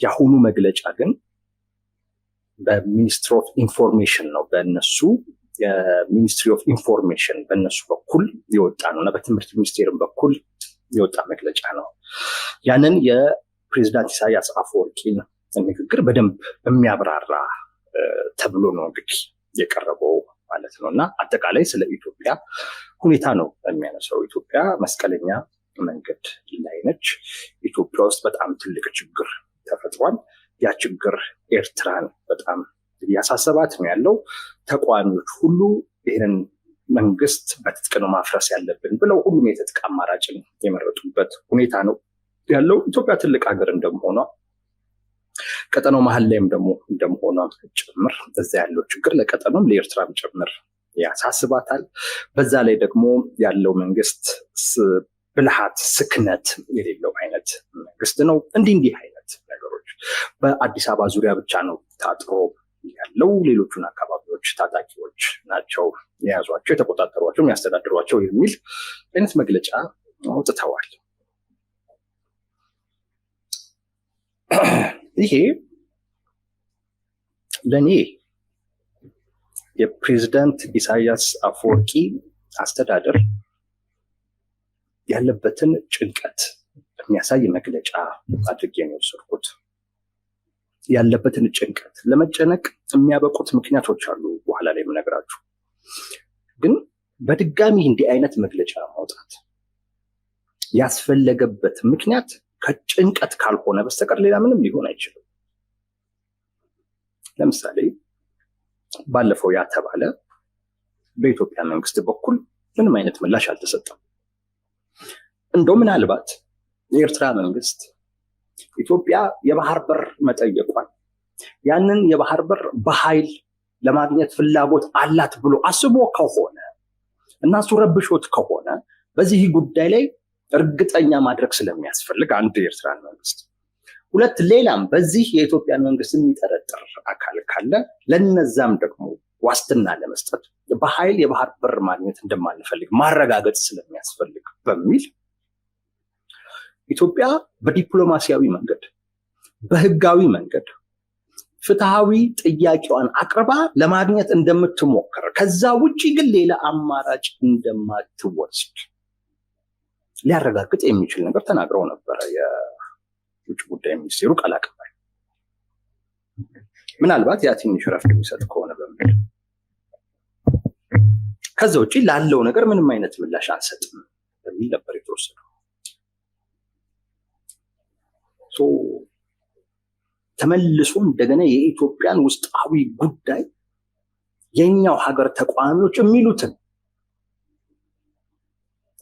የአሁኑ መግለጫ ግን በሚኒስትሪ ኦፍ ኢንፎርሜሽን ነው በእነሱ የሚኒስትሪ ኦፍ ኢንፎርሜሽን በእነሱ በኩል የወጣ ነው እና በትምህርት ሚኒስቴርም በኩል የወጣ መግለጫ ነው። ያንን የፕሬዚዳንት ኢሳያስ አፈወርቂን ንግግር በደንብ የሚያብራራ ተብሎ ነው እንግዲህ የቀረበው ማለት ነው እና አጠቃላይ ስለ ኢትዮጵያ ሁኔታ ነው የሚያነሳው። ኢትዮጵያ መስቀለኛ መንገድ ላይ ነች። ኢትዮጵያ ውስጥ በጣም ትልቅ ችግር ተፈጥሯል። ያ ችግር ኤርትራን በጣም እያሳሰባት ነው ያለው። ተቃዋሚዎች ሁሉ ይህንን መንግስት በትጥቅ ነው ማፍረስ ያለብን ብለው ሁሉም የትጥቅ አማራጭን የመረጡበት ሁኔታ ነው ያለው። ኢትዮጵያ ትልቅ ሀገር እንደመሆኗ ቀጠናው መሀል ላይም ደግሞ እንደመሆኗ ጭምር እዛ ያለው ችግር ለቀጠናውም ለኤርትራም ጭምር ያሳስባታል። በዛ ላይ ደግሞ ያለው መንግስት ብልሃት፣ ስክነት የሌለው አይነት መንግስት ነው። እንዲህ አይነት ነገሮች በአዲስ አበባ ዙሪያ ብቻ ነው ታጥሮ ያለው። ሌሎቹን አካባቢዎች ታጣቂዎች ናቸው የያዟቸው፣ የተቆጣጠሯቸው፣ የሚያስተዳድሯቸው የሚል አይነት መግለጫ አውጥተዋል። ይሄ ለኔ የፕሬዝዳንት ኢሳያስ አፈወርቂ አስተዳደር ያለበትን ጭንቀት የሚያሳይ መግለጫ አድርጌ ነው የወሰድኩት። ያለበትን ጭንቀት ለመጨነቅ የሚያበቁት ምክንያቶች አሉ፣ በኋላ ላይ የምነግራችሁ። ግን በድጋሚ እንዲህ አይነት መግለጫ ማውጣት ያስፈለገበት ምክንያት ከጭንቀት ካልሆነ በስተቀር ሌላ ምንም ሊሆን አይችልም። ለምሳሌ ባለፈው ያተባለ በኢትዮጵያ መንግስት በኩል ምንም አይነት ምላሽ አልተሰጠም። እንደው ምናልባት የኤርትራ መንግስት ኢትዮጵያ የባህር በር መጠየቋን ያንን የባህር በር በኃይል ለማግኘት ፍላጎት አላት ብሎ አስቦ ከሆነ እና እሱ ረብሾት ከሆነ በዚህ ጉዳይ ላይ እርግጠኛ ማድረግ ስለሚያስፈልግ አንድ የኤርትራን መንግስት፣ ሁለት ሌላም በዚህ የኢትዮጵያን መንግስት የሚጠረጥር አካል ካለ ለነዛም ደግሞ ዋስትና ለመስጠት በኃይል የባህር በር ማግኘት እንደማንፈልግ ማረጋገጥ ስለሚያስፈልግ በሚል ኢትዮጵያ በዲፕሎማሲያዊ መንገድ በህጋዊ መንገድ ፍትሃዊ ጥያቄዋን አቅርባ ለማግኘት እንደምትሞክር ከዛ ውጪ ግን ሌላ አማራጭ እንደማትወስድ ሊያረጋግጥ የሚችል ነገር ተናግረው ነበረ የውጭ ጉዳይ ሚኒስቴሩ ቃል አቀባይ። ምናልባት ያ ትንሽ ረፍት የሚሰጥ ከሆነ በሚል ከዛ ውጪ ላለው ነገር ምንም አይነት ምላሽ አንሰጥም በሚል ነበር የተወሰደው። ተመልሶ እንደገና የኢትዮጵያን ውስጣዊ ጉዳይ የኛው ሀገር ተቃዋሚዎች የሚሉትን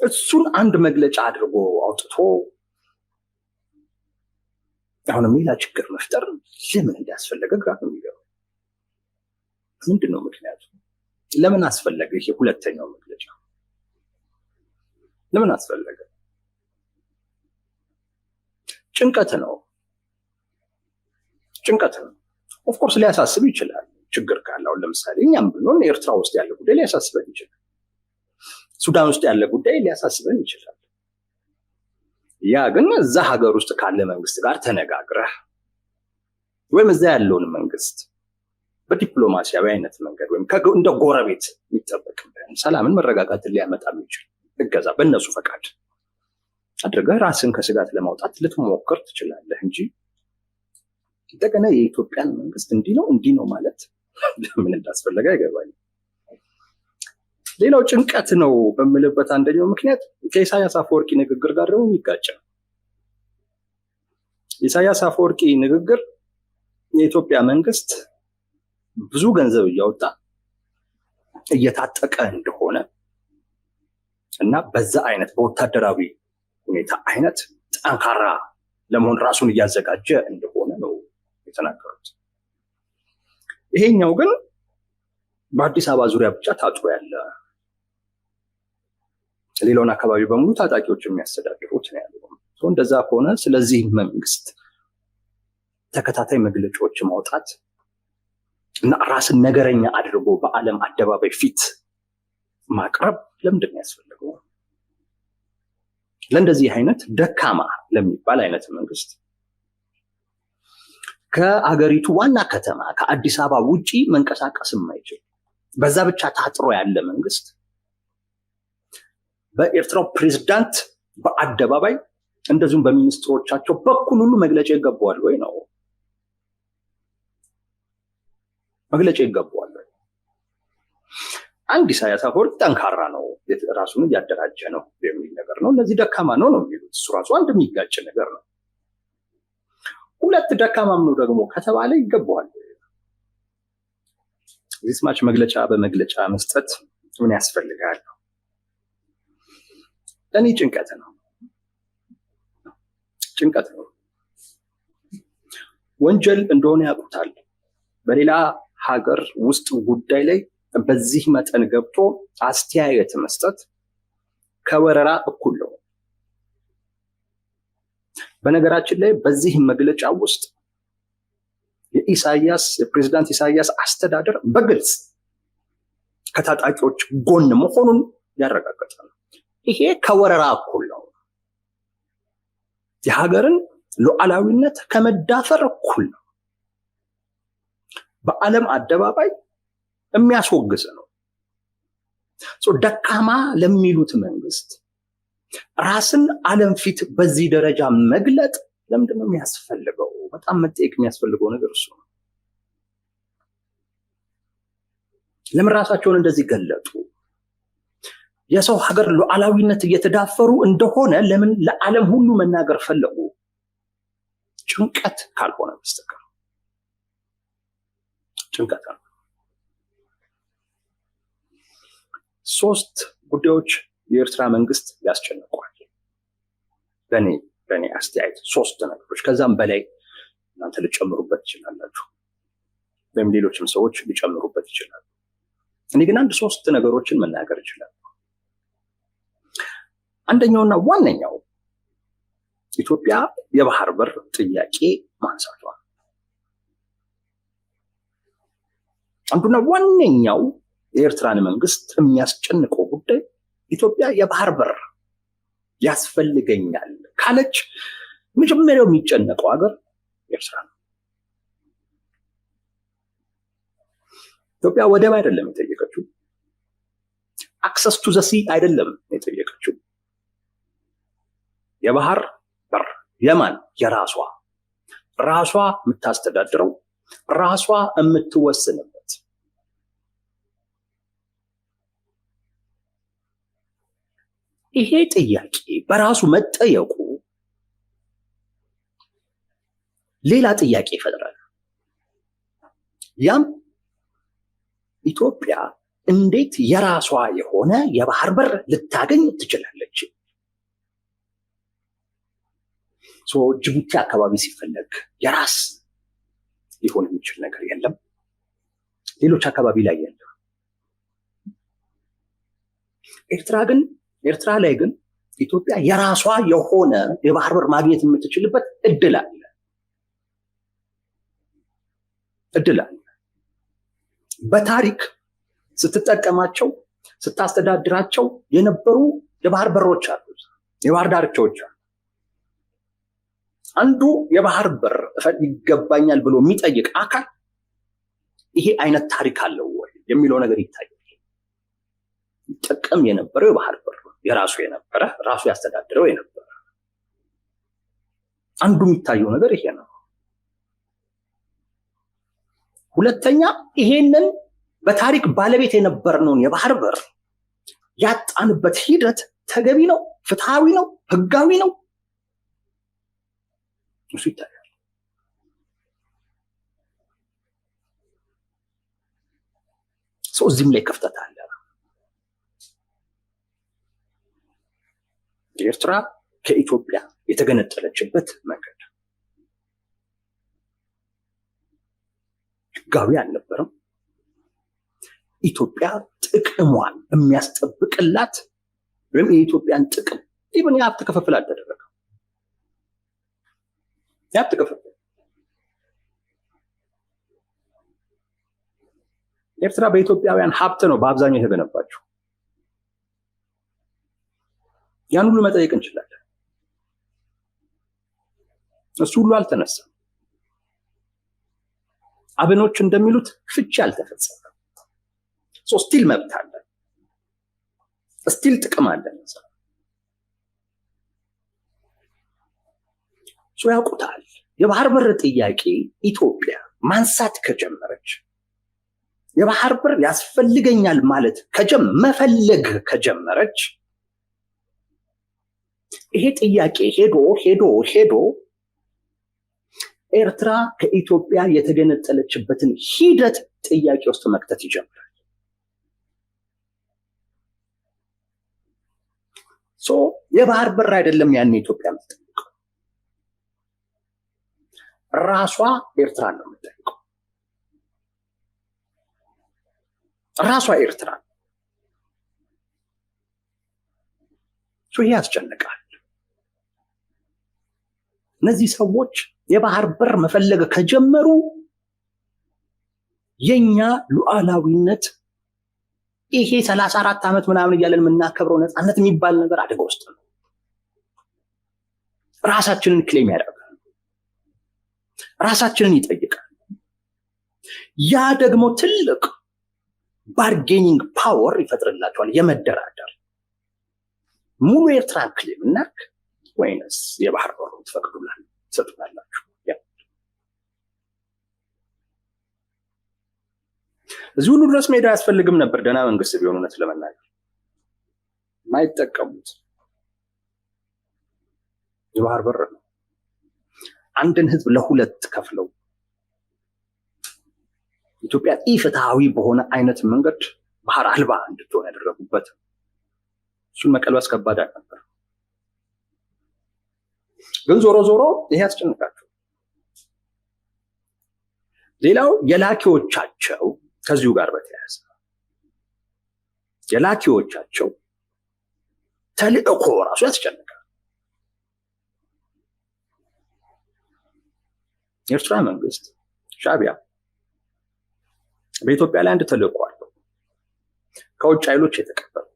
እሱን አንድ መግለጫ አድርጎ አውጥቶ አሁንም ሌላ ችግር መፍጠር ለምን እንዳስፈለገ ግራ ነው የሚገባው። ምንድን ነው ምክንያቱ? ለምን አስፈለገ? ይሄ ሁለተኛው መግለጫ ለምን አስፈለገ? ጭንቀት ነው። ኦፍኮርስ ሊያሳስብ ይችላል ችግር ካለ። አሁን ለምሳሌ እኛም ብንሆን ኤርትራ ውስጥ ያለ ጉዳይ ሊያሳስበን ይችላል። ሱዳን ውስጥ ያለ ጉዳይ ሊያሳስበን ይችላል። ያ ግን እዛ ሀገር ውስጥ ካለ መንግስት ጋር ተነጋግረህ ወይም እዛ ያለውን መንግስት በዲፕሎማሲያዊ አይነት መንገድ ወይም እንደ ጎረቤት የሚጠበቅብህን ሰላምን፣ መረጋጋትን ሊያመጣ የሚችል እገዛ በእነሱ ፈቃድ አድርገህ ራስን ከስጋት ለማውጣት ልትሞክር ትችላለህ እንጂ እንደገና የኢትዮጵያን መንግስት እንዲህ ነው ማለት ምን እንዳስፈለገ አይገባኝም። ሌላው ጭንቀት ነው በምልበት አንደኛው ምክንያት ከኢሳያስ አፈወርቂ ንግግር ጋር ደግሞ የሚጋጭ ነው። ኢሳያስ አፈወርቂ ንግግር የኢትዮጵያ መንግስት ብዙ ገንዘብ እያወጣ እየታጠቀ እንደሆነ እና በዛ አይነት በወታደራዊ ሁኔታ አይነት ጠንካራ ለመሆን ራሱን እያዘጋጀ እንደሆነ ነው የተናገሩት። ይሄኛው ግን በአዲስ አበባ ዙሪያ ብቻ ታጥሮ ያለ፣ ሌላውን አካባቢ በሙሉ ታጣቂዎች የሚያስተዳድሩት ነው ያለው። እንደዛ ከሆነ ስለዚህ መንግስት ተከታታይ መግለጫዎች ማውጣት እና ራስን ነገረኛ አድርጎ በዓለም አደባባይ ፊት ማቅረብ ለምንድን ነው ያስፈልገው? ለእንደዚህ አይነት ደካማ ለሚባል አይነት መንግስት ከአገሪቱ ዋና ከተማ ከአዲስ አበባ ውጪ መንቀሳቀስ የማይችል በዛ ብቻ ታጥሮ ያለ መንግስት በኤርትራው ፕሬዝዳንት በአደባባይ እንደዚሁም በሚኒስትሮቻቸው በኩል ሁሉ መግለጫ ይገባዋል ወይ ነው? መግለጫ ይገባዋል ወይ? አንድ ኢሳያስ አፈወርቂ ጠንካራ ነው፣ ራሱን እያደራጀ ነው የሚል ነገር ነው። እነዚህ ደካማ ነው ነው የሚሉት። እሱ ራሱ አንድ የሚጋጭ ነገር ነው። ሁለት ደካማም ነው ደግሞ ከተባለ ይገባዋል። ዚስማች መግለጫ በመግለጫ መስጠት ምን ያስፈልጋል? ለኔ ጭንቀት ነው። ወንጀል እንደሆነ ያውቁታል። በሌላ ሀገር ውስጥ ጉዳይ ላይ በዚህ መጠን ገብቶ አስተያየት መስጠት ከወረራ እኩል ነው። በነገራችን ላይ በዚህ መግለጫ ውስጥ የፕሬዝዳንት ኢሳያስ አስተዳደር በግልጽ ከታጣቂዎች ጎን መሆኑን ያረጋግጣል። ይሄ ከወረራ እኩል ነው። የሀገርን ሉዓላዊነት ከመዳፈር እኩል ነው። በዓለም አደባባይ የሚያስወግዝ ነው። ደካማ ለሚሉት መንግስት ራስን ዓለም ፊት በዚህ ደረጃ መግለጥ ለምንድን ነው የሚያስፈልገው? በጣም መጠየቅ የሚያስፈልገው ነገር እሱ ነው። ለምን ራሳቸውን እንደዚህ ገለጡ? የሰው ሀገር ሉዓላዊነት እየተዳፈሩ እንደሆነ ለምን ለዓለም ሁሉ መናገር ፈለጉ? ጭንቀት ካልሆነ በስተቀር ጭንቀት ነው። ሶስት ጉዳዮች የኤርትራ መንግስት ያስጨንቋል። በእኔ አስተያየት ሶስት ነገሮች፣ ከዛም በላይ እናንተ ልጨምሩበት ይችላላችሁ፣ ወይም ሌሎችም ሰዎች ሊጨምሩበት ይችላሉ። እኔ ግን አንድ ሶስት ነገሮችን መናገር ይችላል። አንደኛውና ዋነኛው ኢትዮጵያ የባህር በር ጥያቄ ማንሳቷ። አንዱና ዋነኛው የኤርትራን መንግስት የሚያስጨንቀው ጉዳይ ኢትዮጵያ የባህር በር ያስፈልገኛል ካለች መጀመሪያው የሚጨነቀው ሀገር ኤርትራ ነው። ኢትዮጵያ ወደብ አይደለም የጠየቀችው፣ አክሰስ ቱ ዘ ሲ አይደለም የጠየቀችው። የባህር በር የማን? የራሷ ራሷ የምታስተዳድረው ራሷ የምትወስንበት። ይሄ ጥያቄ በራሱ መጠየቁ ሌላ ጥያቄ ይፈጥራል። ያም ኢትዮጵያ እንዴት የራሷ የሆነ የባህር በር ልታገኝ ትችላለች? ጅቡቲ አካባቢ ሲፈለግ የራስ ሊሆን የሚችል ነገር የለም፣ ሌሎች አካባቢ ላይ የለም። ኤርትራ ላይ ግን ኢትዮጵያ የራሷ የሆነ የባህር በር ማግኘት የምትችልበት እድል አለ። በታሪክ ስትጠቀማቸው ስታስተዳድራቸው የነበሩ የባህር በሮች አሉ፣ የባህር ዳርቻዎች አሉ። አንዱ የባህር በር ይገባኛል ብሎ የሚጠይቅ አካል ይሄ አይነት ታሪክ አለው ወይ የሚለው ነገር ይታያል። ይጠቀም የነበረው የባህር በር የራሱ የነበረ ራሱ ያስተዳድረው የነበረ አንዱ የሚታየው ነገር ይሄ ነው። ሁለተኛ ይሄንን በታሪክ ባለቤት የነበርነውን የባህር በር ያጣንበት ሂደት ተገቢ ነው፣ ፍትሃዊ ነው፣ ህጋዊ ነው? እሱ ይታያል። እዚህም ላይ ክፍተት አለ። ኤርትራ ከኢትዮጵያ የተገነጠለችበት መንገድ ህጋዊ አልነበረም። ኢትዮጵያ ጥቅሟን የሚያስጠብቅላት ወይም የኢትዮጵያን ጥቅም ኢብን የሀብት ክፍፍል አልተደረገም። የሀብት ክፍፍል ኤርትራ በኢትዮጵያውያን ሀብት ነው በአብዛኛው የተገነባቸው። ያን ሁሉ መጠየቅ እንችላለን። እሱ ሁሉ አልተነሳም። አብኖች እንደሚሉት ፍቺ አልተፈጸመም። ስቲል መብት አለ፣ ስቲል ጥቅም አለ። ያውቁታል። የባህር በር ጥያቄ ኢትዮጵያ ማንሳት ከጀመረች፣ የባህር በር ያስፈልገኛል ማለት መፈለግ ከጀመረች፣ ይሄ ጥያቄ ሄዶ ሄዶ ሄዶ ኤርትራ ከኢትዮጵያ የተገነጠለችበትን ሂደት ጥያቄ ውስጥ መክተት ይጀምራል። የባህር በር አይደለም ያን ኢትዮጵያ የምትጠይቀው፣ ራሷ ኤርትራ ነው የምትጠይቀው። ራሷ ኤርትራ። ይሄ ያስጨንቃል። እነዚህ ሰዎች የባህር በር መፈለግ ከጀመሩ የኛ ሉዓላዊነት ይሄ 34 ዓመት ምናምን እያለን የምናከብረው ነፃነት የሚባል ነገር አደጋ ውስጥ ነው። ራሳችንን ክሌም ያደርጋሉ፣ ራሳችንን ይጠይቃል። ያ ደግሞ ትልቅ ባርጌኒንግ ፓወር ይፈጥርላቸዋል። የመደራደር ሙሉ ኤርትራን ክሌም እናርግ ወይንስ የባህር በሩ ትሰጡናላችሁ? እዚህ ሁሉ ድረስ ሜዳ አያስፈልግም ነበር። ደህና መንግስት ቢሆን እውነት ለመናገር የማይጠቀሙት የባህር በር ነው። አንድን ህዝብ ለሁለት ከፍለው ኢትዮጵያ ኢፍትሃዊ በሆነ አይነት መንገድ ባህር አልባ እንድትሆን ያደረጉበት፣ እሱን መቀልበስ ከባድ ነበር። ግን ዞሮ ዞሮ ይሄ ያስጨንቃቸው። ሌላው የላኪዎቻቸው ከዚሁ ጋር በተያያዘ የላኪዎቻቸው ተልእኮ ራሱ ያስጨንቃል። የኤርትራ መንግስት ሻዕቢያ በኢትዮጵያ ላይ አንድ ተልእኮ አለው፣ ከውጭ ኃይሎች የተቀበለው።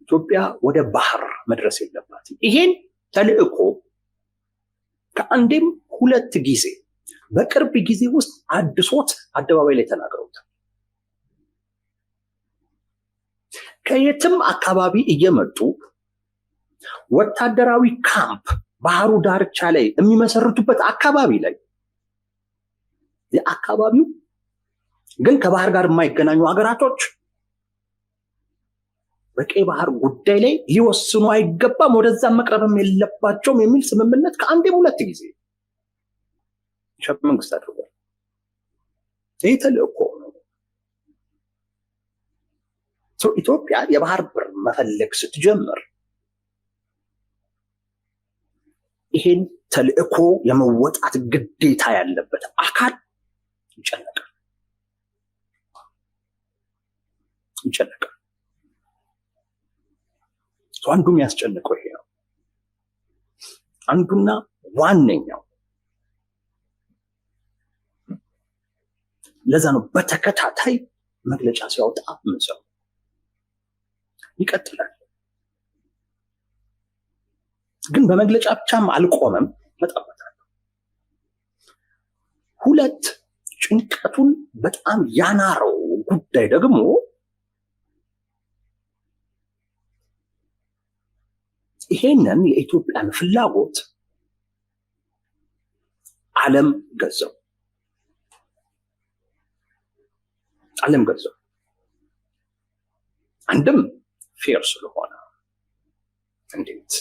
ኢትዮጵያ ወደ ባህር መድረስ የለባትም። ይሄን ተልእኮ ከአንዴም ሁለት ጊዜ በቅርብ ጊዜ ውስጥ አድሶት አደባባይ ላይ ተናግረውታል። ከየትም አካባቢ እየመጡ ወታደራዊ ካምፕ ባህሩ ዳርቻ ላይ የሚመሰርቱበት አካባቢ ላይ የአካባቢው ግን ከባህር ጋር የማይገናኙ ሀገራቶች በቀይ ባህር ጉዳይ ላይ ሊወስኑ አይገባም፣ ወደዛ መቅረብም የለባቸውም የሚል ስምምነት ከአንዴም ሁለት ጊዜ መንግስት አድርጓል። ይህ ተልእኮ ነው። ኢትዮጵያ የባህር በር መፈለግ ስትጀምር ይሄን ተልእኮ የመወጣት ግዴታ ያለበት አካል ይጨነቃል። አንዱ የሚያስጨንቀው ይሄ ነው። አንዱና ዋነኛው ለዛ ነው በተከታታይ መግለጫ ሲያወጣ ምንሰው ይቀጥላል። ግን በመግለጫ ብቻም አልቆመም፣ መጣበታል። ሁለት ጭንቀቱን በጣም ያናረው ጉዳይ ደግሞ ይሄንን የኢትዮጵያን ፍላጎት ዓለም ገዛው። አንድም ፌር ስለሆነ፣ እንዴት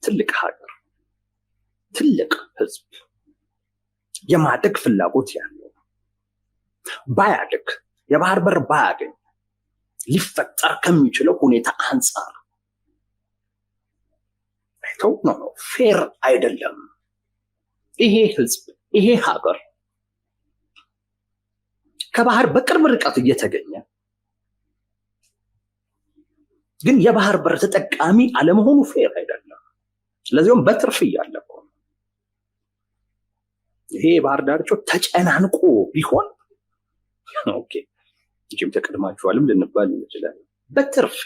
ትልቅ ሀገር ትልቅ ህዝብ የማደግ ፍላጎት ያለው ባያድግ የባህር በር ባያገኝ ሊፈጠር ከሚችለው ሁኔታ አንጻር አይተው ነው ፌር አይደለም። ይሄ ህዝብ ይሄ ሀገር ከባህር በቅርብ ርቀት እየተገኘ ግን የባህር በር ተጠቃሚ አለመሆኑ ፌር አይደለም። ስለዚህም በትርፍ እያለቀ ይሄ የባህር ዳርቻው ተጨናንቆ ቢሆን ኦኬ እንጂም ተቀድማችኋልም ልንባል እንችላለን። በትርፍ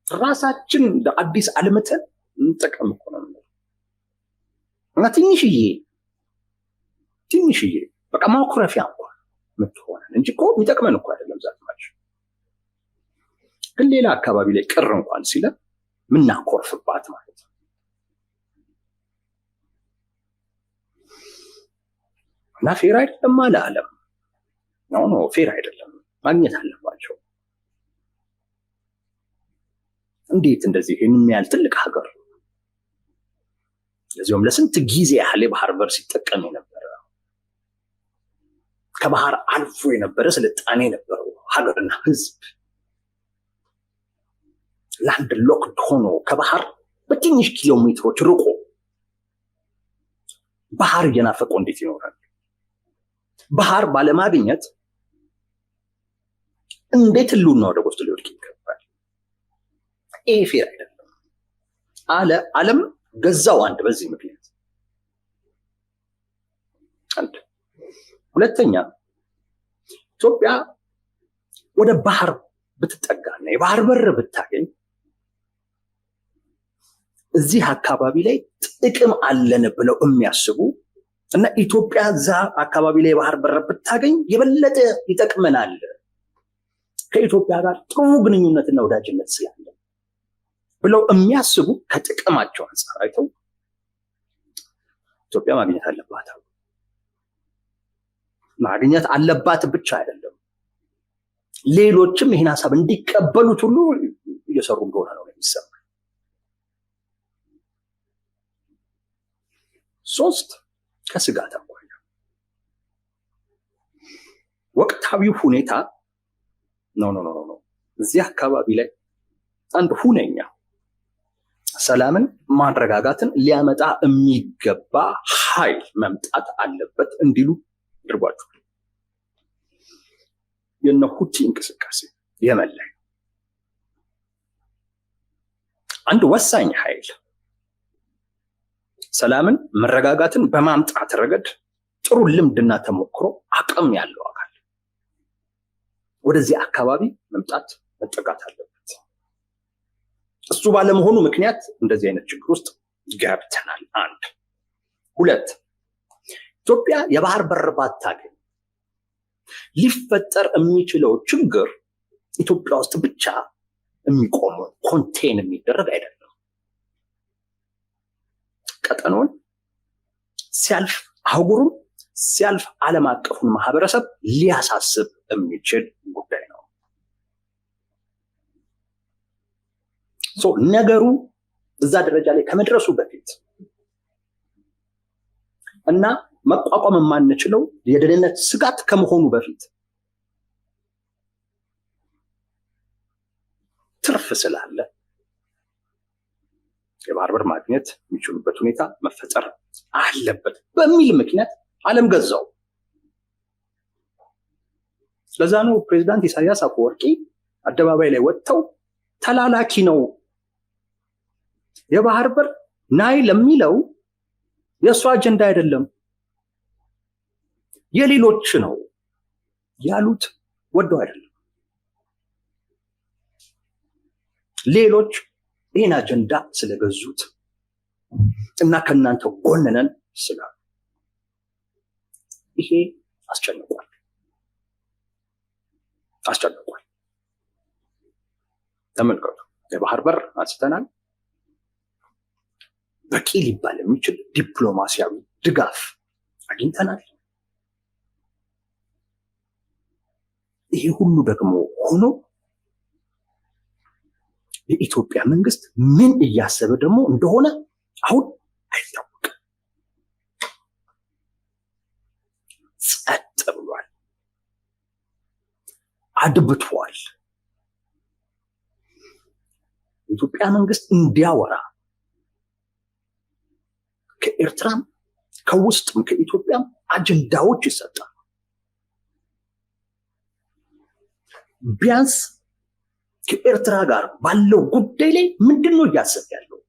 ራሳችን አዲስ አለመተን እንጠቀም እኮ ነው። እና ትንሽዬ በቃ ማኩረፊያ እንኳን የምትሆነን እንጂ እኮ የሚጠቅመን እኮ አይደለም ዛትማችን። ግን ሌላ አካባቢ ላይ ቅር እንኳን ሲለን ምናኮርፍባት ማለት ነው። እና ፌር አይደለም አለ ዓለም። ኖ ፌር አይደለም፣ ማግኘት አለባቸው። እንዴት እንደዚህ ይህን ያህል ትልቅ ሀገር ለዚያውም ለስንት ጊዜ ያህል የባህር በር ሲጠቀም የነበረ ከባህር አልፎ የነበረ ስልጣኔ የነበረው ሀገርና ህዝብ ላንድ ሎክድ ሆኖ ከባህር በትንሽ ኪሎ ሜትሮች ርቆ ባህር እየናፈቀው እንዴት ይኖራል? ባህር ባለማግኘት እንዴት ህልውና ወደ ውስጥ ሊወድቅ ይገባል? ይሄ ፌር አይደለም አለ ዓለም። ገዛው አንድ በዚህ ምክንያት አንድ። ሁለተኛ ኢትዮጵያ ወደ ባህር ብትጠጋና የባህር በር ብታገኝ እዚህ አካባቢ ላይ ጥቅም አለን ብለው የሚያስቡ እና ኢትዮጵያ እዛ አካባቢ ላይ የባህር በር ብታገኝ የበለጠ ይጠቅመናል ከኢትዮጵያ ጋር ጥሩ ግንኙነትና ወዳጅነት ስላለ ብለው የሚያስቡ ከጥቅማቸው አንፃር አይተው ኢትዮጵያ ማግኘት አለባት። ማግኘት አለባት ብቻ አይደለም፣ ሌሎችም ይህን ሀሳብ እንዲቀበሉት ሁሉ እየሰሩ እንደሆነ ነው የሚሰማው። 3 ከስጋት አኳያ ወቅታዊው ሁኔታ ነው እዚህ አካባቢ ላይ አንድ ሁነኛ ሰላምን ማረጋጋትን ሊያመጣ የሚገባ ኃይል መምጣት አለበት እንዲሉ አድርጓቸዋል። የነ ሁቲ እንቅስቃሴ የመን ላይ አንድ ወሳኝ ኃይል ሰላምን መረጋጋትን በማምጣት ረገድ ጥሩ ልምድና ተሞክሮ አቅም ያለው አካል ወደዚህ አካባቢ መምጣት መጠጋት አለበት። እሱ ባለመሆኑ ምክንያት እንደዚህ አይነት ችግር ውስጥ ገብተናል። 1 2 ኢትዮጵያ የባህር በር ባታገኝ ሊፈጠር የሚችለው ችግር ኢትዮጵያ ውስጥ ብቻ የሚቆም ኮንቴን የሚደረግ አይደለም። ቀጠናውን ሲያልፍ አህጉሩን ሲያልፍ ዓለም አቀፉን ማህበረሰብ ሊያሳስብ የሚችል ጉዳይ ነው። ነገሩ እዛ ደረጃ ላይ ከመድረሱ በፊት እና መቋቋም የማንችለው የደህንነት ስጋት ከመሆኑ በፊት ትርፍ ስላለ የባህር በር ማግኘት የሚችሉበት ሁኔታ መፈጠር አለበት በሚል ምክንያት ዓለም ገዛው። ለዛ ነው ፕሬዝዳንት ኢሳያስ አፈወርቂ አደባባይ ላይ ወጥተው ተላላኪ ነው የባህር በር ናይ ለሚለው የእሱ አጀንዳ አይደለም የሌሎች ነው ያሉት። ወደው አይደለም፣ ሌሎች ይህን አጀንዳ ስለገዙት እና ከእናንተ ጎን ነን ስላሉ ይሄ አስጨንቋል። ተመልከቱ፣ የባህር በር አንስተናል። በቂ ሊባል የሚችል ዲፕሎማሲያዊ ድጋፍ አግኝተናል። ይሄ ሁሉ ደግሞ ሆኖ የኢትዮጵያ መንግስት ምን እያሰበ ደግሞ እንደሆነ አሁን አይታወቅም። ጸጥ ብሏል፣ አድብቷል። የኢትዮጵያ መንግስት እንዲያወራ ከኤርትራም ከውስጥም ከኢትዮጵያም አጀንዳዎች ይሰጣል። ቢያንስ ከኤርትራ ጋር ባለው ጉዳይ ላይ ምንድነው እያሰበ ያለው?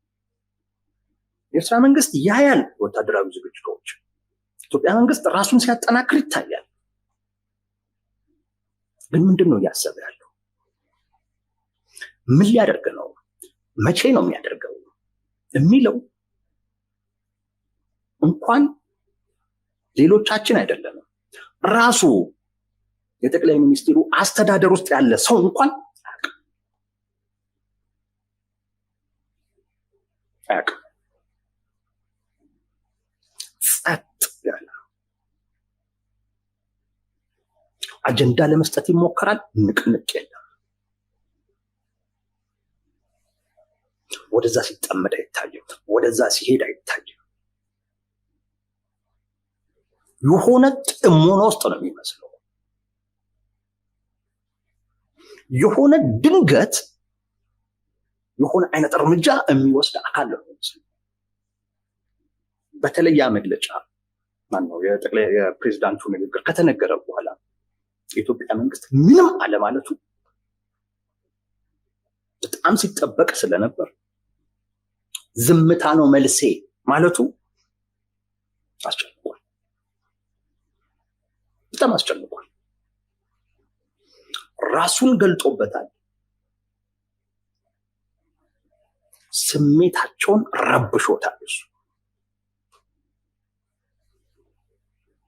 የኤርትራ መንግስት ያያል ወታደራዊ ዝግጅቶች፣ ኢትዮጵያ መንግስት ራሱን ሲያጠናክር ይታያል። ግን ምንድነው እያሰበ ያለው? ምን ሊያደርግ ነው? መቼ ነው የሚያደርገው የሚለው እንኳን ሌሎቻችን አይደለንም ራሱ የጠቅላይ ሚኒስትሩ አስተዳደር ውስጥ ያለ ሰው እንኳን አያውቅም። ጸጥ ያለ አጀንዳ ለመስጠት ይሞከራል፣ ንቅንቅ የለም። ወደዛ ሲጠመድ አይታይም፣ ወደዛ ሲሄድ አይታይም። የሆነ ጥሞና ውስጥ ነው የሚመስለው። የሆነ ድንገት የሆነ አይነት እርምጃ የሚወስድ አካል ነው የሚመስለው። በተለይ ያ መግለጫ ማነው የፕሬዚዳንቱ ንግግር ከተነገረ በኋላ የኢትዮጵያ መንግስት ምንም አለማለቱ በጣም ሲጠበቅ ስለነበር ዝምታ ነው መልሴ ማለቱ አስጨንቋል፣ በጣም አስጨንቋል። ራሱን ገልጦበታል። ስሜታቸውን ረብሾታል። እሱ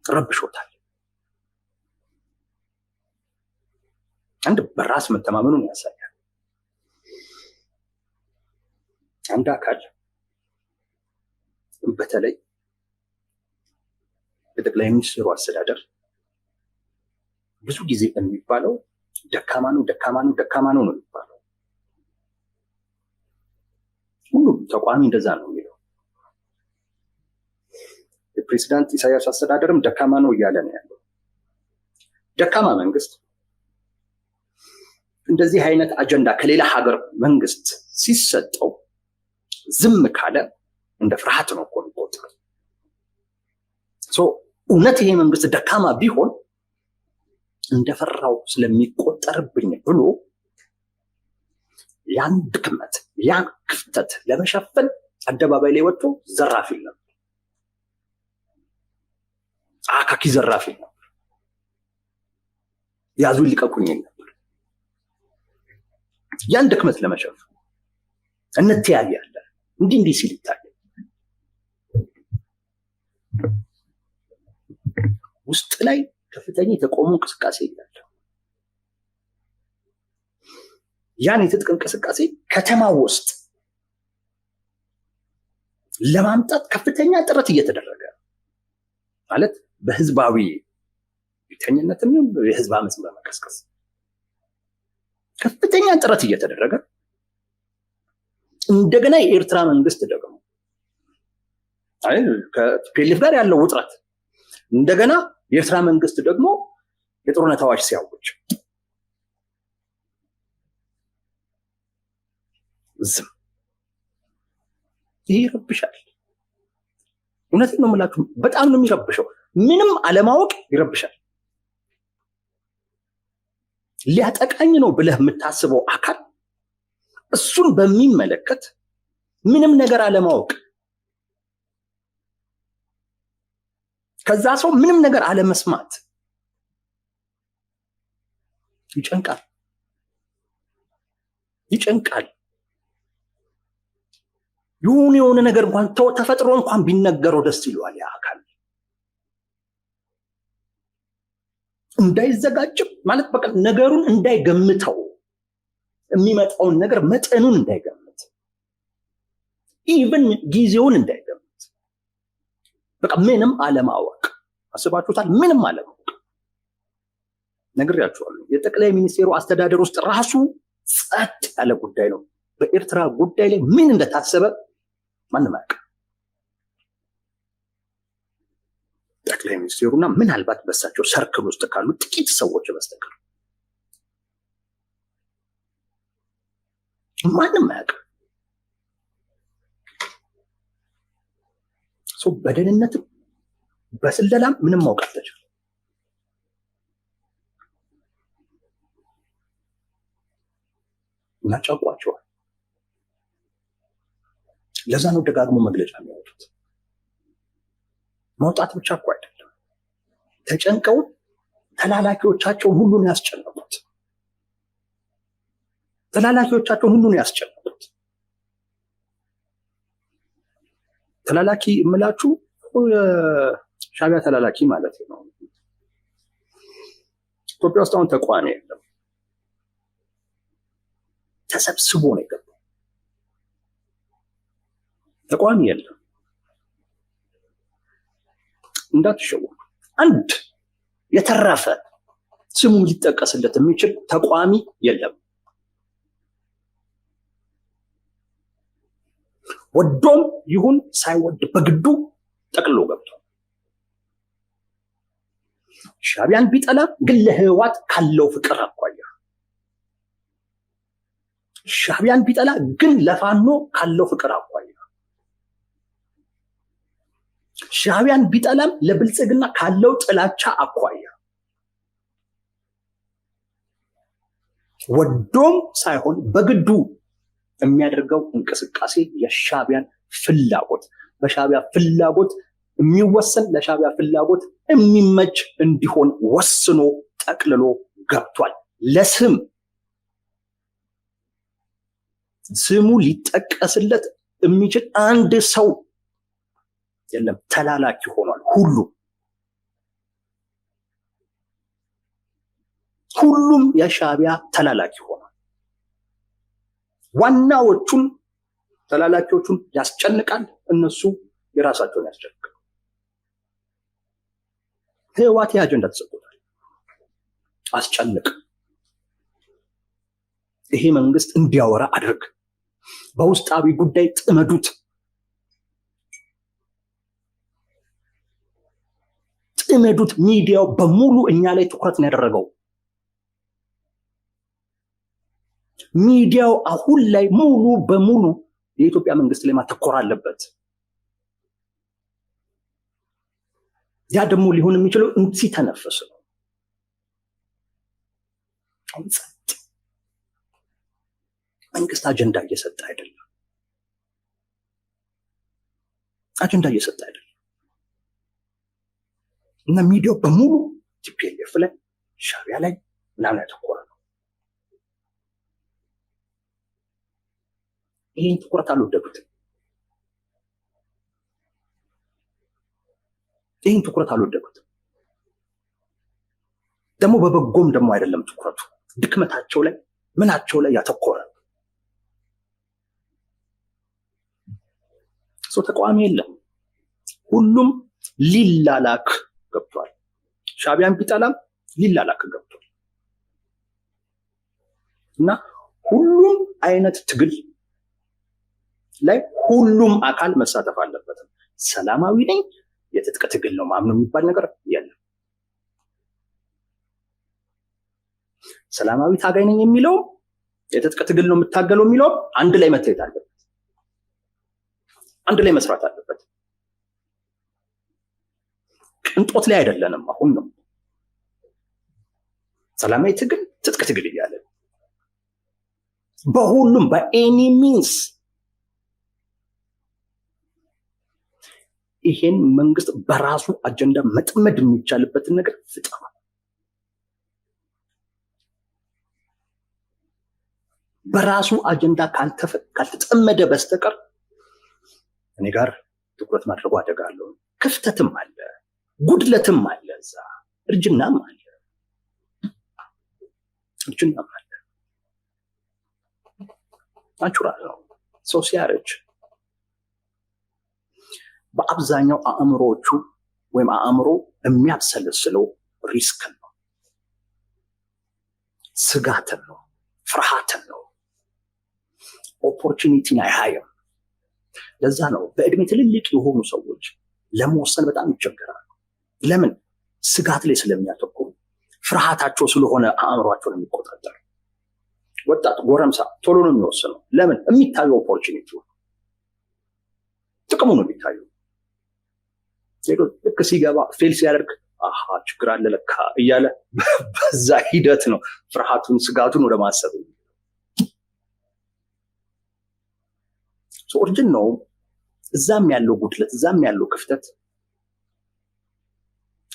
ረብሾታል። አንድ በራስ መተማመኑን ያሳያል። አንድ አካል በተለይ የጠቅላይ ሚኒስትሩ አስተዳደር ብዙ ጊዜ የሚባለው ደካማ ነው ነው የሚባለው። ሁሉም ተቋሚ እንደዛ ነው የሚለው። የፕሬዚዳንት ኢሳያስ አስተዳደርም ደካማ ነው እያለ ነው ያለው። ደካማ መንግስት እንደዚህ አይነት አጀንዳ ከሌላ ሀገር መንግስት ሲሰጠው ዝም ካለ እንደ ፍርሃት ነው እኮ የሚቆጥረው። እውነት ይሄ መንግስት ደካማ ቢሆን እንደፈራው ስለሚቆጠርብኝ ብሎ ያን ድክመት ያን ክፍተት ለመሸፈን አደባባይ ላይ ወጥቶ ዘራፊ ነው፣ አካኪ ዘራፊ ነው፣ ያዙ ሊቀቁኝ ነበር። ያን ድክመት ለመሸፈን እንተያያለን እንዲህ ሲል ይታያል። ውስጥ ላይ ከፍተኛ የተቆሙ እንቅስቃሴ ይላል። ያን የትጥቅ እንቅስቃሴ ከተማ ውስጥ ለማምጣት ከፍተኛ ጥረት እየተደረገ ማለት በህዝባዊ ቢተኝነትም የህዝብ አመጽ በመቀስቀስ ከፍተኛ ጥረት እየተደረገ እንደገና የኤርትራ መንግስት ደግሞ ከፒኤልኤፍ ጋር ያለው ውጥረት እንደገና የኤርትራ መንግስት ደግሞ የጦርነት አዋጅ ሲያውጅ ዝም። ይሄ ይረብሻል። እውነቴን ነው የምላችሁ፣ በጣም ነው የሚረብሸው። ምንም አለማወቅ ይረብሻል። ሊያጠቃኝ ነው ብለህ የምታስበው አካል እሱን በሚመለከት ምንም ነገር አለማወቅ፣ ከዛ ሰው ምንም ነገር አለመስማት ይጨንቃል፣ ይጨንቃል። የሆነ ነገር እንኳን ተፈጥሮ እንኳን ቢነገረው ደስ ይለዋል። ያ አካል እንዳይዘጋጅም ማለት በቃ ነገሩን እንዳይገምተው፣ የሚመጣውን ነገር መጠኑን እንዳይገምት፣ ኢቭን ጊዜውን እንዳይገምት፣ በቃ ምንም አለማወቅ። አስባችሁታል? ምንም አለማወቅ። ነግሬያችኋለሁ። የጠቅላይ ሚኒስቴሩ አስተዳደር ውስጥ ራሱ ጸጥ ያለ ጉዳይ ነው። በኤርትራ ጉዳይ ላይ ምን እንደታሰበ ማንም አያውቅም። ጠቅላይ ሚኒስቴሩና ምናልባት በሳቸው ሰርክል ውስጥ ካሉ ጥቂት ሰዎች በስተቀር ማንም አያውቅም። በደህንነትም በስለላም ምንም ማወቅ አልተቻለም። እናጫቋቸዋል። ለዛ ነው ደጋግሞ መግለጫ የሚያወጡት። መውጣት ብቻ እኮ አይደለም፣ ተጨንቀው ተላላኪዎቻቸውን ሁሉን ያስጨነቁት። ተላላኪዎቻቸውን ሁሉን ያስጨነቁት። ተላላኪ የምላችሁ ሻዕቢያ ተላላኪ ማለት ነው። ኢትዮጵያ ውስጥ አሁን ተቋሚ የለም፣ ተሰብስቦ ነው የገባው። ተቋሚ የለም፣ እንዳትሸወዱ። አንድ የተረፈ ስሙ ሊጠቀስለት የሚችል ተቋሚ የለም። ወዶም ይሁን ሳይወድ በግዱ ጠቅልሎ ገብቷል። ሻዕቢያን ቢጠላ ግን ለህወሓት ካለው ፍቅር አኳያ፣ ሻዕቢያን ቢጠላ ግን ለፋኖ ካለው ፍቅር አኳያ፣ ሻዕቢያን ቢጠላም ለብልጽግና ካለው ጥላቻ አኳያ ወዶም ሳይሆን በግዱ የሚያደርገው እንቅስቃሴ የሻዕቢያን ፍላጎት በሻዕቢያ ፍላጎት የሚወሰን ለሻዕቢያ ፍላጎት የሚመች እንዲሆን ወስኖ ጠቅልሎ ገብቷል። ለስም ስሙ ሊጠቀስለት የሚችል አንድ ሰው የለም። ተላላኪ ሆኗል። ሁሉም የሻዕቢያ ተላላኪ ሆኗል። ዋናዎቹን ተላላኪዎቹን ያስጨንቃል፣ እነሱ የራሳቸውን ያስጨንቃል። ህወሓት አጀንዳ ተሰጥቶታል። አስጨንቅ፣ ይሄ መንግስት እንዲያወራ አድርግ፣ በውስጣዊ ጉዳይ ጥመዱት፣ ሚዲያው በሙሉ እኛ ላይ ትኩረት ነው ያደረገው። ሚዲያው አሁን ላይ ሙሉ በሙሉ የኢትዮጵያ መንግስት ላይ ማተኮር አለበት። ያ ደግሞ ሊሆን የሚችለው ሲተነፈስ ነው። መንግስት አጀንዳ እየሰጠ አይደለም። እና ሚዲያው በሙሉ ቲፒኤልኤፍ ላይ ሻዕቢያ ላይ ምናምን ያተኮረ ነው። ይህን ትኩረት አልወደዱትም። ደግሞ በበጎም ደግሞ አይደለም ትኩረቱ፣ ድክመታቸው ላይ ምናቸው ላይ ያተኮረ ሰው ተቃዋሚ የለም። ሁሉም ሊላላክ ገብቷል። ሻዕቢያን ቢጠላም ሊላላክ ገብቷል። እና ሁሉም አይነት ትግል ላይ ሁሉም አካል መሳተፍ አለበት። ሰላማዊ ነኝ የትጥቅ ትግል ነው ማምነው የሚባል ነገር የለም። ሰላማዊ ታጋይ ነኝ የሚለው የትጥቅ ትግል ነው የምታገለው የሚለው አንድ ላይ መታየት አለበት። አንድ ላይ መስራት አለበት። ቅንጦት ላይ አይደለንም። አሁን ነው ሰላማዊ ትግል ትጥቅ ትግል እያለ በሁሉም በኤኒ ሚንስ ይሄን መንግስት በራሱ አጀንዳ መጥመድ የሚቻልበትን ነገር ፍጠዋል። በራሱ አጀንዳ ካልተጠመደ በስተቀር እኔ ጋር ትኩረት ማድረጉ አደጋ አለው። ክፍተትም አለ፣ ጉድለትም አለ፣ እዛ እርጅናም አለ። ናቹራል ነው። ሰው ሲያረጅ በአብዛኛው አእምሮዎቹ ወይም አእምሮ የሚያብሰለስለው ሪስክን ነው፣ ስጋትን ነው፣ ፍርሃትን ነው። ኦፖርቹኒቲን አያየም። ለዛ ነው በእድሜ ትልልቅ የሆኑ ሰዎች ለመወሰን በጣም ይቸገራሉ። ለምን? ስጋት ላይ ስለሚያተኩሩ፣ ፍርሃታቸው ስለሆነ አእምሯቸውን የሚቆጣጠር። ወጣት ጎረምሳ ቶሎ ነው የሚወስነው። ለምን? የሚታየው ኦፖርቹኒቲ ጥቅሙ ነው የሚታየው። ልክ ሲገባ ፌል ሲያደርግ አሃ ችግር አለ ለካ እያለ በዛ ሂደት ነው ፍርሃቱን ስጋቱን ወደ ማሰብ ኦሪጅን ነው። እዛም ያለው ጉድለት እዛም ያለው ክፍተት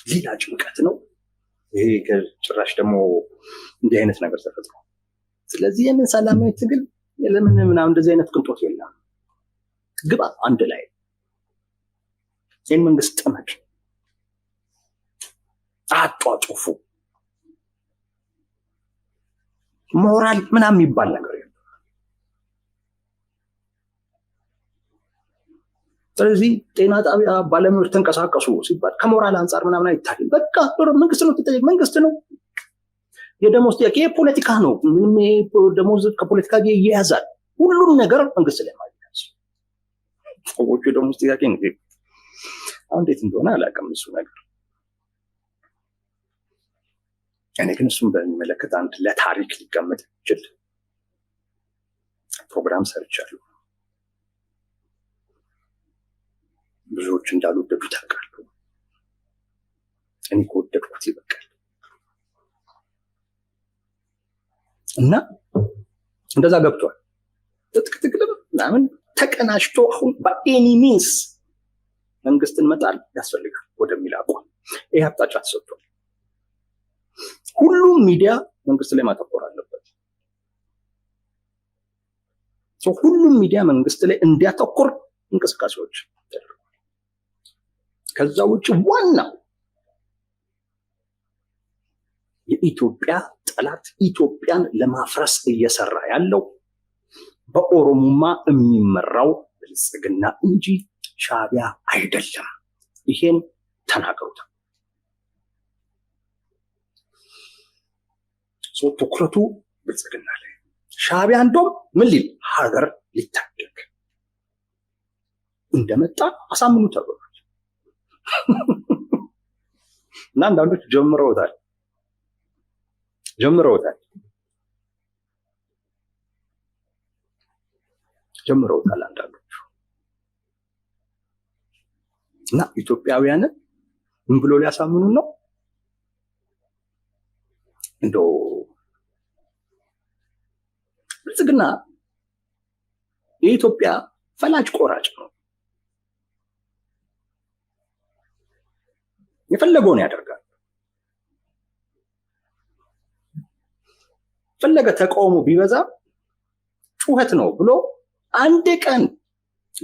ሌላ ጭንቀት ነው። ይሄ ጭራሽ ደግሞ እንዲህ አይነት ነገር ተፈጥሮ ስለዚህ የምን ሰላማዊ ትግል ለምን ምናምን እንደዚህ አይነት ቅንጦት የለም። ግባ አንድ ላይ ይህን መንግስት ጥመድ አጧጡፉ። ሞራል ምናምን የሚባል ነገር የለም። ስለዚህ ጤና ጣቢያ ባለሙያዎች ተንቀሳቀሱ ሲባል ከሞራል አንጻር ምናምን አይታይም። በቃ መንግስት ነው ተጠየቅ፣ መንግስት ነው። የደሞዝ ጥያቄ የፖለቲካ ነው። ምንም ደሞዝ ከፖለቲካ ጋር ይያያዛል። ሁሉም ነገር መንግስት ላይ ማግኘት ሰዎቹ የደሞዝ ጥያቄ ነው። እንዴት እንደሆነ አላውቅም እሱ ነገር። እኔ ግን እሱም በሚመለከት አንድ ለታሪክ ሊቀመጥ ይችል ፕሮግራም ሰርቻለሁ። ብዙዎች እንዳልወደዱት አውቃለሁ። እኔ ከወደድኩት ይበቃል እና እንደዛ ገብቷል። ትጥቅጥቅልም ምናምን ተቀናጅቶ አሁን በኤኒ ሚንስ መንግስትን መጣል ያስፈልጋል ወደሚል አቋም ይህ አቅጣጫ ተሰጥቷል። ሁሉም ሚዲያ መንግስት ላይ ማተኮር አለበት። ሁሉም ሚዲያ መንግስት ላይ እንዲያተኮር እንቅስቃሴዎች ተደርጓል። ከዛ ውጭ ዋናው የኢትዮጵያ ጠላት ኢትዮጵያን ለማፍረስ እየሰራ ያለው በኦሮሞማ የሚመራው ብልጽግና እንጂ ሻዕቢያ አይደለም። ይሄን ተናገሩት። ትኩረቱ ብልጽግና ላይ፣ ሻዕቢያ እንደውም ምን ሊል ሀገር ሊታደግ እንደመጣ አሳምኑ ተብሏል። እና አንዳንዶች ጀምረውታል አንዳንዶቹ። እና ኢትዮጵያውያንን ምን ብሎ ሊያሳምኑ ነው? እንደው ብልጽግና የኢትዮጵያ ፈላጭ ቆራጭ ነው። የፈለገውን ያደርጋል። ፈለገ ተቃውሞ ቢበዛ ጩኸት ነው ብሎ አንድ ቀን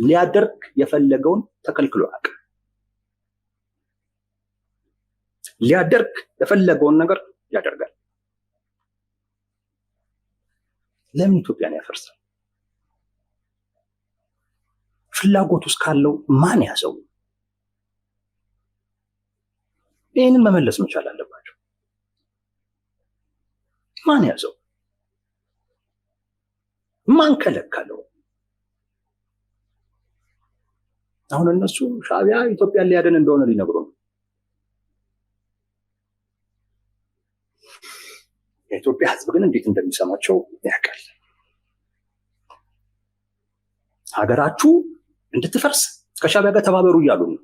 ሊያደርግ የፈለገውን ተከልክሎ አያውቅም። ሊያደርግ የፈለገውን ነገር ያደርጋል። ለምን ኢትዮጵያን ያፈርሳል? ፍላጎት ውስጥ ካለው ማን ያዘው? ይህንን መመለስ መቻል አለባቸው። ማን ያዘው? ማን ከለከለው? አሁን እነሱ ሻዕቢያ ኢትዮጵያን ሊያድን እንደሆነ ሊነግሩ ነው። የኢትዮጵያ ሕዝብ ግን እንዴት እንደሚሰማቸው ያውቃል። ሀገራችሁ እንድትፈርስ ከሻዕቢያ ጋር ተባበሩ እያሉ ነው።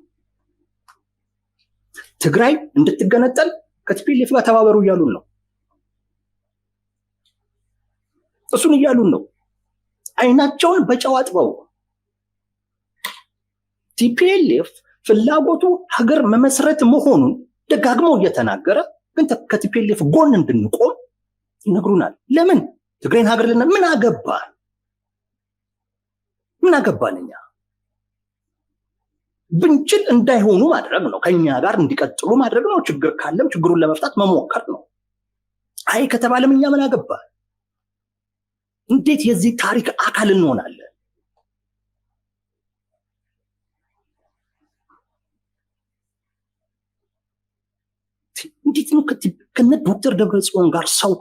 ትግራይ እንድትገነጠል ከቲፒኤልኤፍ ጋር ተባበሩ እያሉን ነው። እሱን እያሉን ነው። አይናቸውን በጨው አጥበው ቲፒኤልኤፍ ፍላጎቱ ሀገር መመስረት መሆኑን ደጋግመው እየተናገረ ግን ከቲፒኤልኤፍ ጎን እንድንቆም ይነግሩናል። ለምን? ትግራይን ሀገር ምን አገባን እኛ? ብንችል እንዳይሆኑ ማድረግ ነው። ከኛ ጋር እንዲቀጥሉ ማድረግ ነው። ችግር ካለም ችግሩን ለመፍታት መሞከር ነው። አይ ከተባለም እኛ ምን አገባን? እንዴት የዚህ ታሪክ አካል እንሆናለን? እንዴት ነው ከነ ዶክተር ደብረጽዮን ጋር ሰው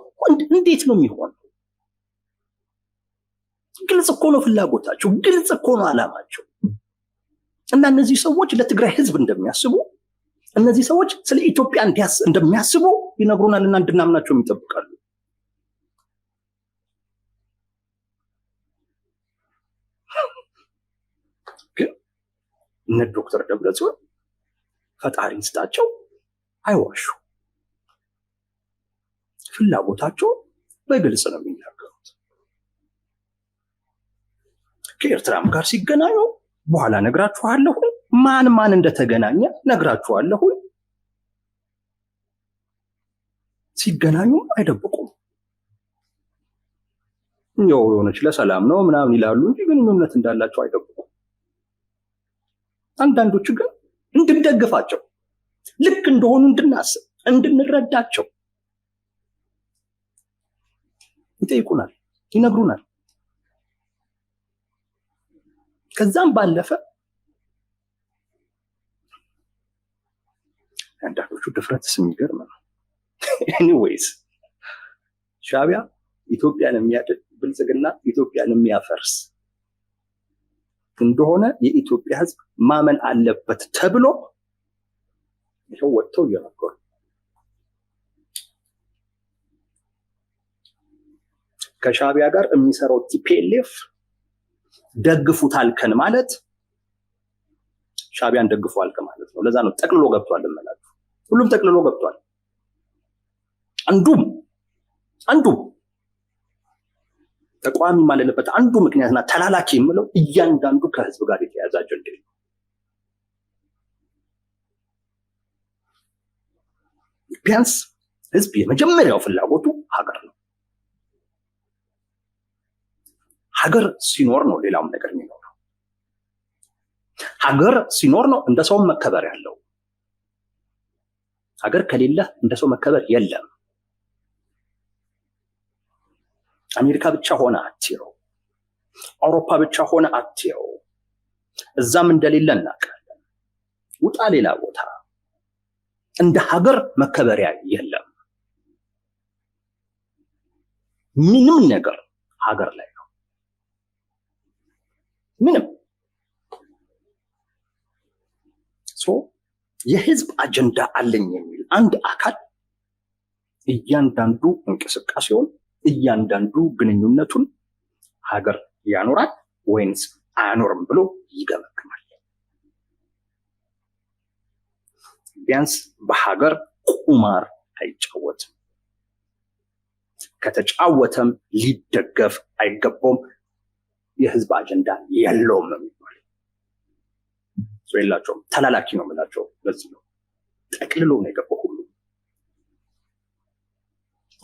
እንዴት ነው የሚሆነው? ግልጽ እኮ ነው ፍላጎታቸው፣ ግልጽ እኮ ነው አላማቸው። እና እነዚህ ሰዎች ለትግራይ ህዝብ እንደሚያስቡ፣ እነዚህ ሰዎች ስለ ኢትዮጵያ እንደሚያስቡ ይነግሩናል እና እንድናምናቸው ይጠብቃሉ። ግን እነ ዶክተር ደብረጽዮን ፈጣሪ ይስጣቸው አይዋሹ። ፍላጎታቸው በግልጽ ነው የሚናገሩት። ከኤርትራም ጋር ሲገናኙ በኋላ ነግራችኋለሁ፣ ማን እንደተገናኘ ነግራችኋለሁ። ሲገናኙ አይደብቁም። ያው የሆነች ለሰላም ነው ምናምን ይላሉ እንጂ ግንኙነት እንዳላቸው አይደብቁም። አንዳንዶቹ ግን እንድንደግፋቸው፣ ልክ እንደሆኑ እንድናስብ፣ እንድንረዳቸው ይጠይቁናል፣ ይነግሩናል። ከዛም ባለፈ አንዳንዶቹ ድፍረትስ የሚገርም ነው። ኤኒዌይስ ሻዕቢያ ኢትዮጵያን የሚያድን ብልጽግና ኢትዮጵያን የሚያፈርስ እንደሆነ የኢትዮጵያ ሕዝብ ማመን አለበት ተብሎ ይኸው ወጥተው እየነገሩ ከሻዕቢያ ጋር የሚሰራው ቲፒኤልኤፍ ደግፉት አልከን ማለት ሻዕቢያን ደግፉ አልከ ማለት ነው። ለዛ ነው ጠቅልሎ ገብቷል እምላችሁ። ሁሉም ጠቅልሎ ገብቷል። አንዱም ተቋሚ ማለለበት አንዱ ምክንያትና ተላላኪ የምለው እያንዳንዱ ከህዝብ ጋር የተያያዘ አጀንዳ ነው። ቢያንስ ህዝብ የመጀመሪያው ፍላጎቱ ሀገር ነው። ሀገር ሲኖር ነው ሌላውም ነገር የሚኖረው። ሀገር ሲኖር ነው እንደ ሰው መከበር ያለው። ሀገር ከሌለ እንደ ሰው መከበር የለም። አሜሪካ ብቻ ሆነ አትየው፣ አውሮፓ ብቻ ሆነ አትየው። እዛም እንደሌለ እናውቃለን። ውጣ ሌላ ቦታ፣ እንደ ሀገር መከበሪያ የለም። ምንም ነገር ሀገር ላይ ነው። ምንም የህዝብ አጀንዳ አለኝ የሚል አንድ አካል እያንዳንዱ እንቅስቃሴውን እያንዳንዱ ግንኙነቱን ሀገር ያኖራል ወይንስ አያኖርም ብሎ ይገመግማል። ቢያንስ በሀገር ቁማር አይጫወትም። ከተጫወተም ሊደገፍ አይገባውም። የህዝብ አጀንዳ የለውም ነው የሚባለው። የላቸውም። ተላላኪ ነው የምላቸው ለዚህ ነው። ጠቅልሎ ነው የገባው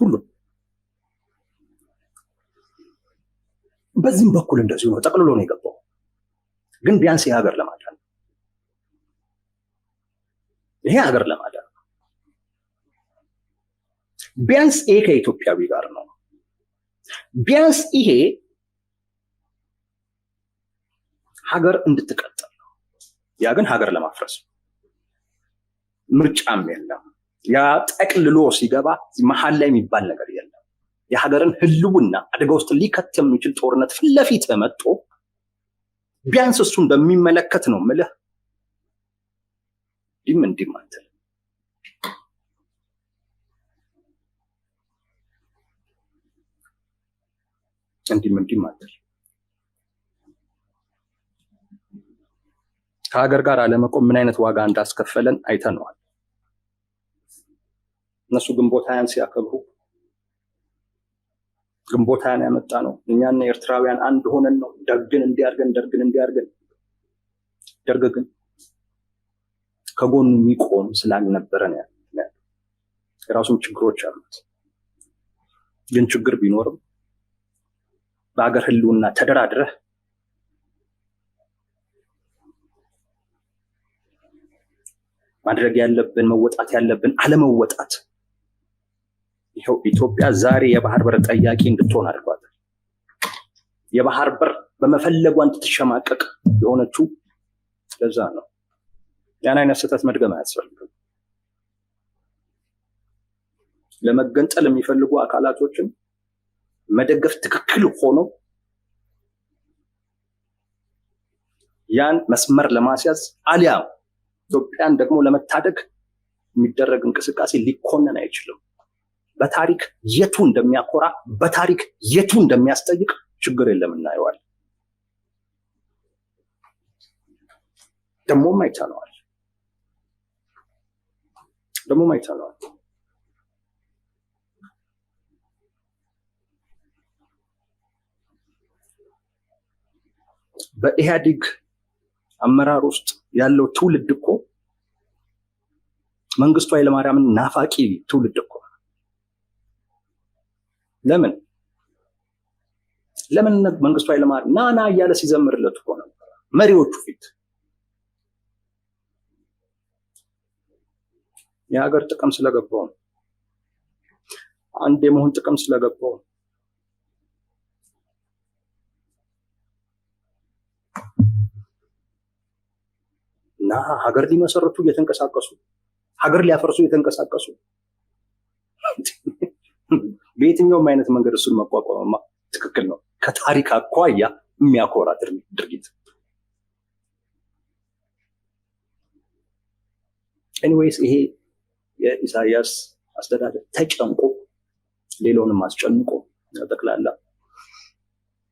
ሁሉም። በዚህም በኩል እንደዚሁ ነው፣ ጠቅልሎ ነው የገባው። ግን ቢያንስ ይሄ ሀገር ለማዳን ነው። ቢያንስ ይሄ ከኢትዮጵያዊ ጋር ነው። ቢያንስ ይሄ ሀገር እንድትቀጥል ነው። ያ ግን ሀገር ለማፍረስ ምርጫም የለም። ያ ጠቅልሎ ሲገባ መሀል ላይ የሚባል ነገር የለም። የሀገርን ህልውና አደጋ ውስጥ ሊከት የሚችል ጦርነት ፊት ለፊት መጥቶ ቢያንስ እሱን በሚመለከት ነው ምልህ እንዲም አትል። እንዲም አትል። ከሀገር ጋር አለመቆም ምን አይነት ዋጋ እንዳስከፈለን አይተነዋል። እነሱ ግንቦት ሃያን ሲያከብሩ ግንቦት ሃያን ያመጣ ነው እኛና ኤርትራውያን አንድ ሆነን ነው ደርግን እንዲያርገን ደርግ ግን ከጎኑ የሚቆም ስላልነበረ ነው የራሱም ችግሮች አሉት። ግን ችግር ቢኖርም በሀገር ህልውና ተደራድረህ ማድረግ ያለብን መወጣት ያለብን አለመወጣት ይኸው ኢትዮጵያ ዛሬ የባህር በር ጠያቂ እንድትሆን አድርጓታል። የባህር በር በመፈለጓ እንድትሸማቀቅ የሆነችው ለዛ ነው። ያን አይነት ስህተት መድገም አያስፈልግም። ለመገንጠል የሚፈልጉ አካላቶችን መደገፍ ትክክል ሆኖ ያን መስመር ለማስያዝ አሊያም ኢትዮጵያን ደግሞ ለመታደግ የሚደረግ እንቅስቃሴ ሊኮነን አይችልም። በታሪክ የቱ እንደሚያኮራ በታሪክ የቱ እንደሚያስጠይቅ ችግር የለም፣ እናየዋል። ደሞም አይተነዋል። በኢህአዴግ አመራር ውስጥ ያለው ትውልድ እኮ መንግስቱ ኃይለማርያምን ናፋቂ ትውልድ እኮ። ለምን መንግስቱ ኃይለማርያም ናና እያለ ሲዘምርለት እኮ ነበር መሪዎቹ ፊት። የሀገር ጥቅም ስለገባው ነው። አንድ የመሆን ጥቅም ስለገባው ነው። እና ሀገር ሊመሰረቱ እየተንቀሳቀሱ ሀገር ሊያፈርሱ እየተንቀሳቀሱ በየትኛውም አይነት መንገድ እሱን መቋቋምማ ትክክል ነው። ከታሪክ አኳያ የሚያኮራ ድርጊት። ኤኒዌይስ ይሄ የኢሳያስ አስተዳደር ተጨንቆ ሌላውንም አስጨንቆ ጠቅላላ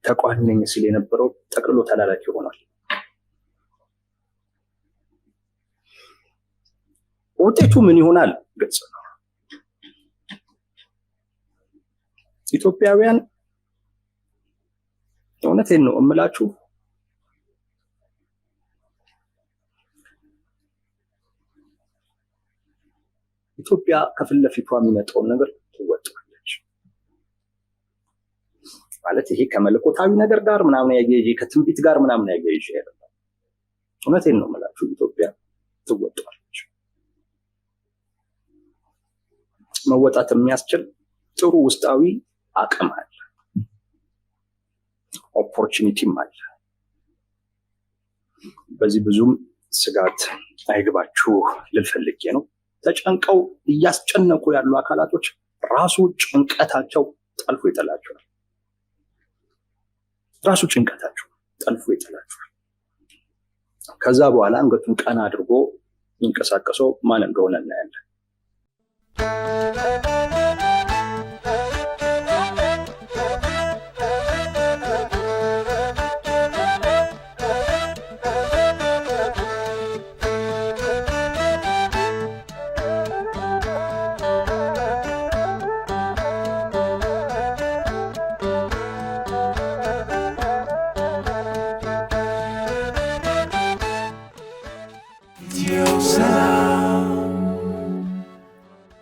ተቋሚ ነኝ ሲል የነበረው ጠቅልሎ ተላላኪ ሆኗል። ውጤቱ ምን ይሆናል ግልጽ ነው። ኢትዮጵያውያን እውነቴን ነው እምላችሁ ኢትዮጵያ ከፊት ለፊቷ የሚመጣውን ነገር ትወጣለች ማለት ይሄ ከመለኮታዊ ነገር ጋር ምናምን ያያይዤ ከትንቢት ጋር ምናምን ያያይዤ አይደለም። እውነቴን ነው የምላችሁ ኢትዮጵያ ትወጣለች። መወጣት የሚያስችል ጥሩ ውስጣዊ አቅም አለ፣ ኦፖርቹኒቲም አለ። በዚህ ብዙም ስጋት አይግባችሁ ልል ፈልጌ ነው። ተጨንቀው እያስጨነቁ ያሉ አካላቶች ራሱ ጭንቀታቸው ጠልፎ ይጥላቸዋል። ራሱ ጭንቀታቸው ጠልፎ ይጥላቸዋል። ከዛ በኋላ አንገቱን ቀና አድርጎ የሚንቀሳቀሰው ማን እንደሆነ እናያለን።